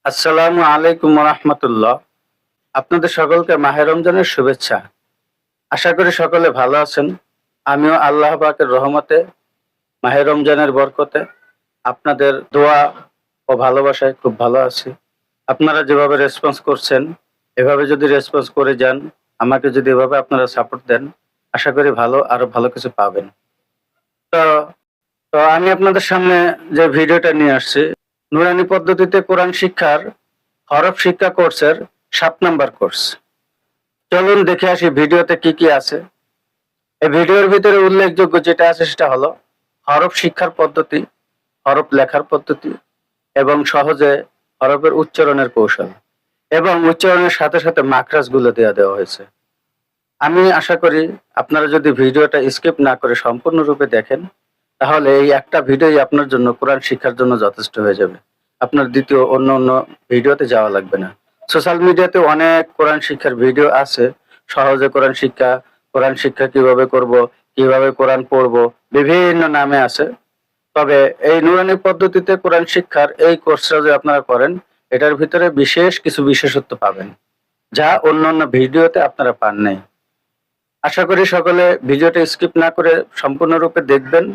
আসসালামু আলাইকুম রাহমাতুল্লাহ। আপনাদের সকলকে মাহে রমজানের শুভেচ্ছা। আশা করি সকলে ভালো আছেন। আমিও আল্লাহ পাকের রহমতে মাহে রমজানের বরকতে আপনাদের দোয়া ও ভালোবাসায় খুব ভালো আছি। আপনারা যেভাবে রেসপন্স করছেন, এভাবে যদি রেসপন্স করে যান, আমাকে যদি এভাবে আপনারা সাপোর্ট দেন, আশা করি আরো ভালো কিছু পাবেন। তো তো আমি আপনাদের সামনে যে ভিডিওটা নিয়ে আসছি, নুরানি পদ্ধতিতে কোরআন শিক্ষার হরফ শিক্ষা কোর্সের ৭ নাম্বার কোর্স। চলুন দেখে আসি ভিডিওতে কি কি আছে। এই ভিডিওর ভিতরে উল্লেখযোগ্য যেটা আছে সেটা হলো হরফ শিক্ষার পদ্ধতি, হরফ লেখার পদ্ধতি এবং সহজে হরফের উচ্চারণের কৌশল এবং উচ্চারণের সাথে সাথে মাখরাজ গুলো দেওয়া হয়েছে। আমি আশা করি আপনারা যদি ভিডিওটা স্কিপ না করে সম্পূর্ণরূপে দেখেন, তাহলে এই একটা ভিডিওই আপনার জন্য কোরআন শিক্ষার জন্য যথেষ্ট হয়ে যাবে। আপনার দ্বিতীয় অন্য ভিডিওতে যাওয়া লাগবে না। সোশ্যাল মিডিয়াতে অনেক কোরআন শিক্ষার ভিডিও আছে। সহজে কোরআন শিক্ষা কিভাবে করব, কিভাবে কোরআন পড়বো, বিভিন্ন নামে আছে। তবে এই নুরানি পদ্ধতিতে কোরআন শিক্ষার এই কোর্সটা যদি আপনারা করেন, এটার ভিতরে বিশেষ কিছু বিশেষত্ব পাবেন, যা অন্যান্য ভিডিওতে আপনারা পান নাই। আশা করি সকলে ভিডিওটা স্কিপ না করে সম্পূর্ণরূপে দেখবেন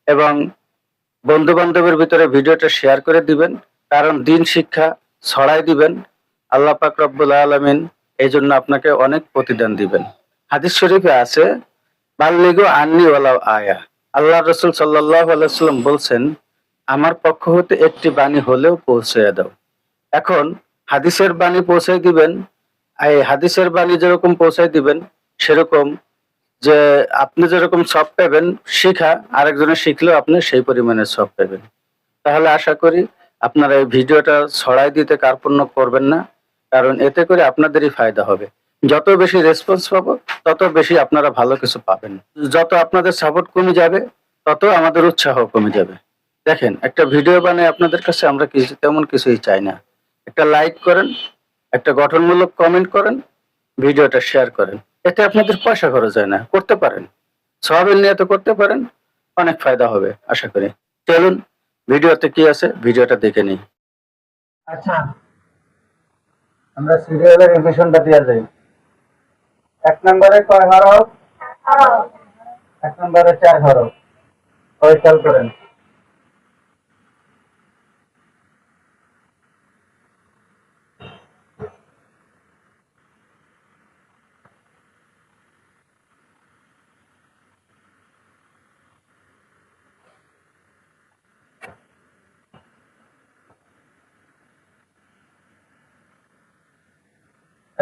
এবং বন্ধু-বান্ধবের ভিতরে ভিডিওটা শেয়ার করে দিবেন। কারণ দিন শিক্ষা ছড়াই দিবেন। আল্লাহ পাক রব্বুল আলামিন এজন্য আপনাকে অনেক প্রতিদান দিবেন। হাদিস শরীফে আছে, বাল্লিগু আন্নি ওয়ালাউ আয়া। আল্লাহ রাসূল সাল্লাল্লাহু আলাইহি ওয়াসাল্লাম বলছেন, আমার পক্ষ হতে একটি বাণী হলেও পৌঁছাইয়া দাও। এখন হাদিসের বাণী পৌঁছাই দিবেন, এই হাদিসের বাণী যেরকম পৌঁছাই দিবেন, সেরকম যে আপনি যেরকম সব পাবেন শিখা, আরেকজনের শিখলেও আপনি সেই পরিমাণের সব পাবেন। তাহলে আশা করি আপনারা এই ভিডিওটা ছড়াই দিতে কার্পণ্য করবেন না, কারণ এতে করে আপনাদেরই ফায়দা হবে। যত বেশি রেসপন্স পাবো, তত বেশি আপনারা ভালো কিছু পাবেন। যত আপনাদের সাপোর্ট কমে যাবে, তত আমাদের উৎসাহ কমে যাবে। দেখেন, একটা ভিডিও বানাই আপনাদের কাছে আমরা তেমন কিছুই চাই না। একটা লাইক করেন, একটা গঠনমূলক কমেন্ট করেন, ভিডিওটা শেয়ার করেন। এতে আপনাদের পয়সা খরচ হয় না, করতে পারেন। সওয়াবের নিয়তে করতে পারেন, অনেক ফায়দা হবে আশা করি। চলুন ভিডিওতে কি আছে ভিডিওটা দেখে নিই। আচ্ছা, আমরা সিরিয়ালের রিভিশনটা দিয়ে যাই। ১ নম্বরে কয় হরফ? হরফ। ১ নম্বরে ৪ হরফ। কয় খেয়াল করেন।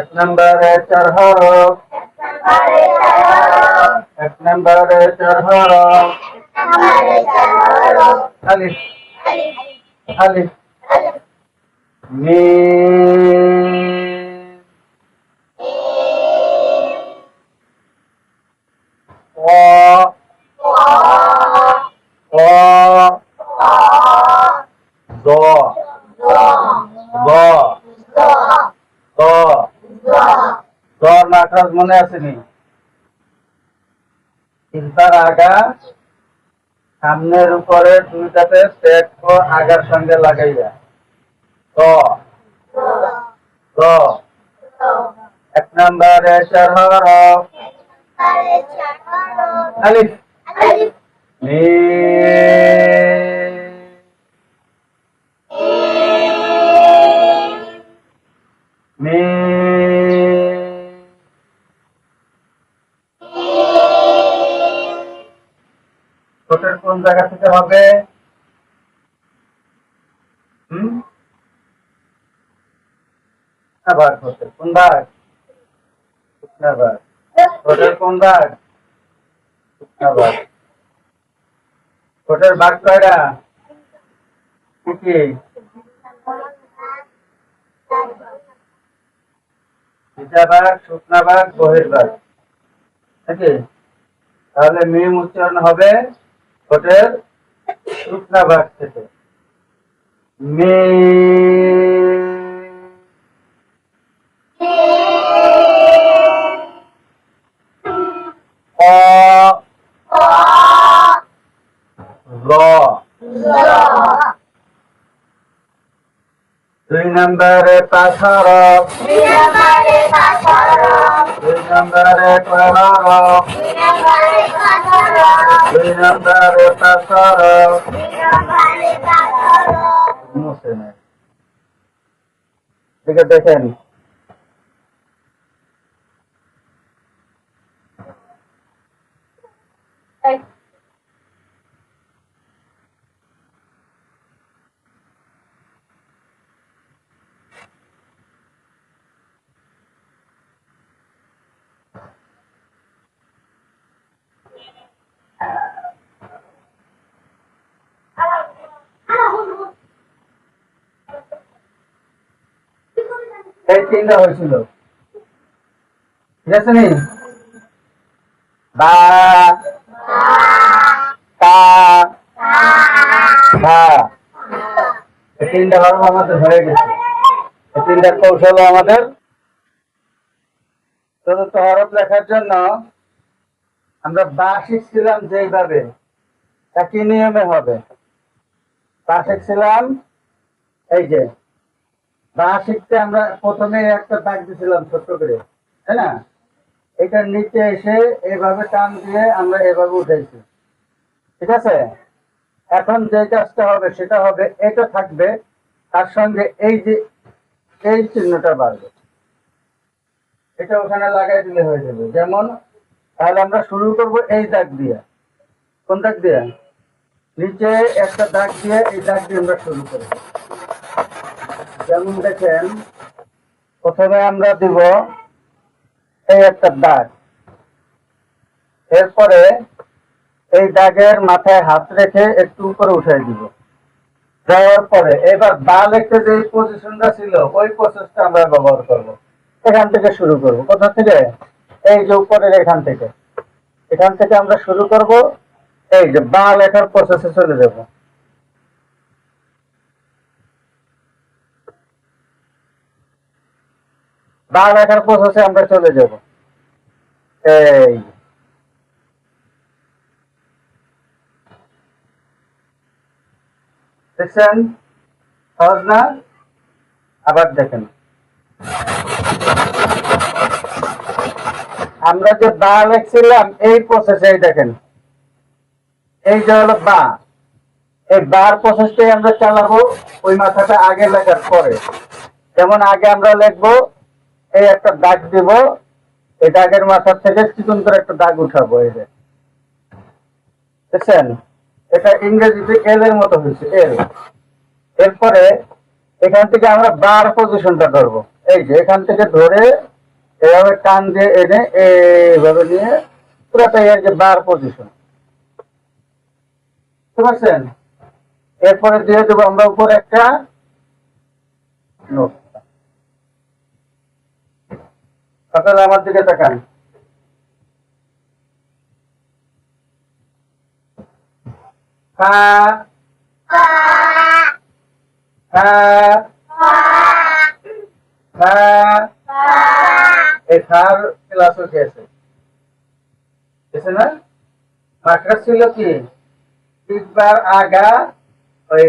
এক নম্বরে ৪ হরফ। ১ নম্বরে ৪ হরফ। আলিফ। আলিফ। মিম। ক। ক। দ। গ। ত। দর মাখরাজ মনে আসেনি? চিন্তার আগা সামনের উপরে দুইটাতে পেট ও আগার সঙ্গে লাগাইয়া ত। গ। ১ নম্বরে ৪ হরফ। আলিফ। মিম। মিম। ঠোঁটের কোন জায়গা থেকে হবে? আবার ঠোঁটের কোন ভাগ? শুকনা ভাগ। ঠোঁটের কোন ভাগ? শুকনা ভাগ। ঠোঁটের ভাগ কয়টা? কি কি? ভিজা ভাগ, শুকনা ভাগ, বহির্ভাগ, নাকি? তাহলে মিম উচ্চারণ হবে ঠোঁটের শুকনা ভাগ থেকে। মিম। অ। র। 2 নম্বরে পাঁচ হরফ, 2 নম্বরে কয় হরফ, 2 নম্বরে পাঁচ হরফ। মুছে নেই। এদিকে দেখেন, এই তিনটা হয়েছিল, ঠিক আছে নি? বা, তা, ভা, এই তিনটা হরফ আমাদের হয়ে গেছে। এই তিনটা কৌশল আমাদের। চতুর্থ হরফ লেখার জন্য আমরা বা শিখছিলাম যেইভাবে, তা কি নিয়মে হবে? বা শিখছিলাম এই যে, বা শিখতে আমরা প্রথমে একটা দাগ দিছিলাম ছোট্ট করে, তাই না? এটার নিচে এসে এইভাবে টান দিয়ে আমরা এভাবে উঠাইছি, ঠিক আছে? এখন যে কাজটা হবে সেটা হবে, এটা থাকবে, তার সঙ্গে এই যে এই চিহ্নটা বাড়বে, এটা ওখানে লাগাই দিলে হয়ে যাবে। যেমন, তাহলে আমরা শুরু করব এই দাগ দিয়ে। কোন দাগ দিয়ে? নিচে একটা দাগ দিয়ে, এই দাগ দিয়ে আমরা শুরু করব। যেমন দেখেন, প্রথমে আমরা দিব এই একটা দাগ, এরপরে এই দাগের মাথায় হাত রেখে একটু উপরে উঠাই দিব। দেওয়ার পরে এবার বা লিখতে যে পজিশনটা ছিল ওই প্রসেসটা আমরা ব্যবহার করব। এখান থেকে শুরু করব। কোথা থেকে? এই যে উপরের এখান থেকে, এখান থেকে আমরা শুরু করব। এই যে বা লেখার প্রসেসে চলে যাব। বা লেখার প্রসেসে আমরা চলে যাব। এই দেখছেন, সহজ না? আবার দেখেন, আমরা যে বা লিখছিলাম এই প্রসেসে দেখেন, এই যে হলো বা, এই বার প্রসেসটাই আমরা চালাবো ওই মাথাটা আগে লেখার পরে। যেমন আগে আমরা লিখবো, এই একটা দাগ দিব, এই দাগের মাথার থেকে চিকন করে একটা দাগ উঠাবো, এই যে দেখছেন, এটা ইংরেজিতে এল এর মতো হয়েছে, এল। এরপরে এখান থেকে আমরা বার পজিশনটা ধরবো, এই যে এখান থেকে ধরে এভাবে টান দিয়ে এনে এইভাবে নিয়ে পুরোটাই আর কি বার পজিশন, বুঝতে পারছেন? এরপরে দিয়ে দেবো আমরা উপরে একটা নোট। সকালে আমার দিকে তাকান, খা, খা, খা, এই খার ক্লাস হয়েছে, বুঝছে না? মাস্টার ছিল কি, তিনবার আগা, ওই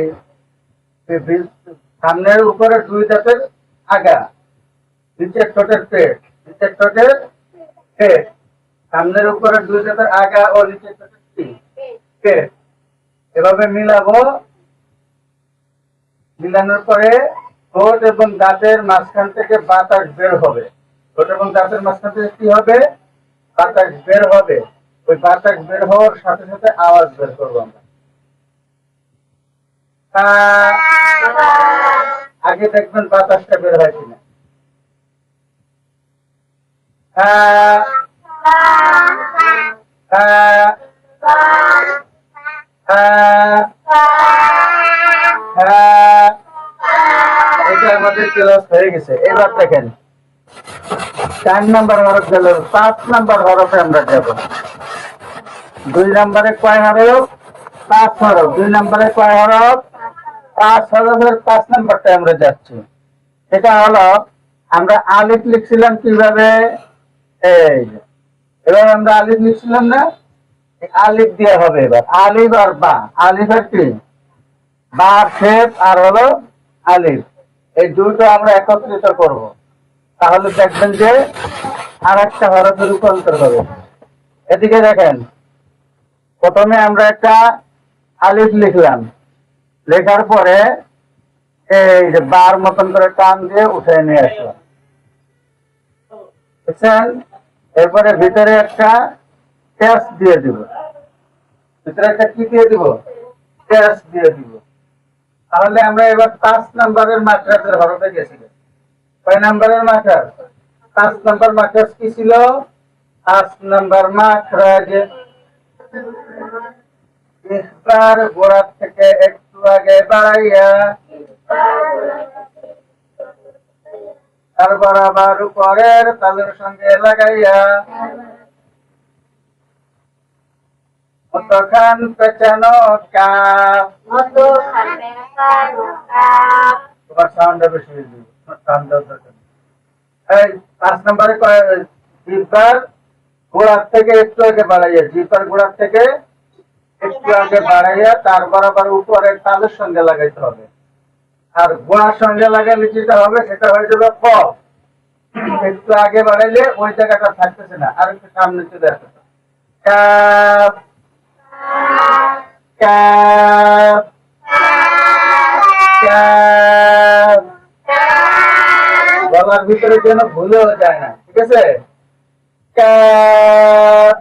সামনের উপরে 2 দাঁতের আগা, নিচের ঠোঁটের পেট, নিচের ঠোঁটের পেট, সামনের উপরে 2 দাঁতের আগা ও নিচের ঠোঁটের পেট, এভাবে মিলাবো। মিলানোর পরে ঠোঁট এবং দাঁতের মাঝখান থেকে বাতাস বের হবে। ঠোঁট এবং দাঁতের মাঝখান থেকে কি হবে? বাতাস বের হবে। ওই বাতাস বের হওয়ার সাথে সাথে আওয়াজ বের করবো আমরা। আগে দেখবেন বাতাসটা বের হয় কিনা। এটা আমাদের ক্লাস হয়ে গেছে। এবার দেখেন 4 নাম্বার হরফ গেল, 5 নাম্বার হরফে আমরা যাব। 2 নাম্বারে কয় হরফ? 5 হরফ। 2 নাম্বারে কয় হরফ? 5 হরফের 5 নাম্বারটা আমরা যাচ্ছি। সেটা হলো, আমরা আলিফ লিখছিলাম কিভাবে? এই এবার আমরা আলিফ লিখছিলাম না, আলিফ দিয়ে হবে এবার। আলিফ আর বা, আলিফ আর কি, বা শেপ আর হলো আলিফ। এই দুটো আমরা একত্রিত করব, তাহলে দেখবেন যে আর একটা হরফে রূপান্তর হবে। এদিকে দেখেন, প্রথমে আমরা একটা আলিফ লিখলাম, লেখার পরে এই যে বার মতন করে টান দিয়ে উঠে নিয়ে আসলাম, বুঝছেন? এরপরে ভিতরে একটা ট্যাস দিয়ে দিব, ভিতরে একটা কি দিয়ে দিব? ট্যাস দিয়ে দিব। তাহলে আমরা এবার 5 নাম্বারের মাত্রাজের হরফে গেছি। কয় নাম্বারের মাত্রাজ? 5 নাম্বার মাত্রাজ কি ছিল? 5 নাম্বার মাত্রাজ ইখবার গোড়া থেকে একটু আগে বাড়াইয়া তারপর আবার উপরের তালের সঙ্গে লাগাইয়া মতখান পেছানো কাপ। তোমার সাউন্ডটা বেশি হয়ে যাবে। এই 5 নম্বরে জিহ্বার গোড়ার থেকে একটু আগে বাড়াইয়া, জিহ্বার গোড়ার থেকে একটু আগে বাড়াইয়া তারপর আবার উপরের তালের সঙ্গে লাগাইতে হবে। আর গোড়ার সঙ্গে লাগাইলে যেটা হবে সেটা হয়ে যাবে ক। একটু আগে বাড়াইলে ওই জায়গাটা থাকতেছে না, আর একটু সামনে চলে আসতেছে। কাপ কাপ কাপ, গলার ভিতরে যেন ভুলেও যায় না, ঠিক আছে? কাপ